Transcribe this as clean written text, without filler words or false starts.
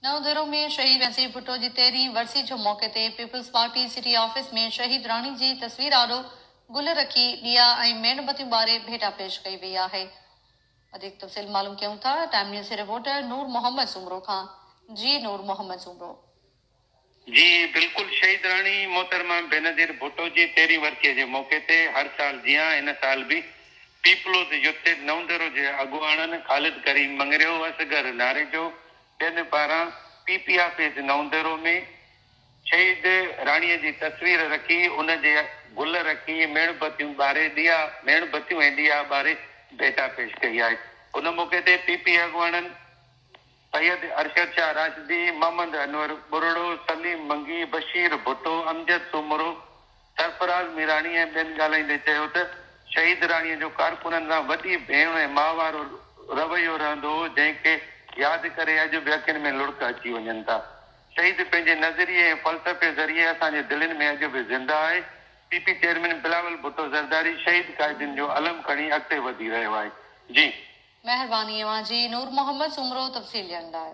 नवदेरो में शहीद नसीब भुट्टो की 13वीं वरसी जो मौके ते पीपल्स पार्टी सिटी ऑफिस में शहीद राणी की तस्वीर आॾो गुल रखी दिया ऐं मेणबत्तियूं ॿारे भेटा पेश कई वई आहे। अधिक तफ़सील मालूम कयूं था टाइम न्यूज़ से रिपोर्टर नूर मोहम्मद सुमरो खां। जी नूर मोहम्मद सुमरो। जी बिल्कुल, शहीद राणी मोहतरमा बेनज़ीर भुट्टो की 13वीं वरसीअ के मौके ते हर साल जियां इन साल भी पीपलोज यूथ नवदेरो के अगुवाणनि खालिद करीम मंगरियो असगर नारेजो ॿियनि पारां पीपी ऑफिस नवदेरो में शहीद राणीअ जी तस्वीर रखी उन जे गुल रखी मेणबत्तियूं ॿारे दिया ॿारे भेटा पेश कई आहे। उन मौके ते पीपी अगुवाणनि सैयद अरशद शाह राशिदी, मोहम्मद अनवर बुरड़ो, सलीम मंगी, बशीर भुट्टो, अमजद सुमरो, सरफराज मीरानी ऐं ॿियनि ॻाल्हाईंदे चयो त शहीद राणीअ जो कारकुननि सां वॾी भेण ऐं माउ वारो रवैयो रहंदो हो, जंहिंखे यादि करे अॼु बि अखियुनि में लुड़क अची वञनि था। शहीद पंहिंजे नज़रिए ऐं फ़लसफ़े ज़रिए असांजे दिलनि में अॼु बि ज़िंदा आहे। पीपी चेयरमैन बिलावल भुट्टो ज़रदारी शहीद क़ाइदिन जो अलम खणी अॻिते वधी रहियो आहे। जी मेहरबानी जी नूर मोहम्मद सुमरो तफ़सील ॾियण लाइ।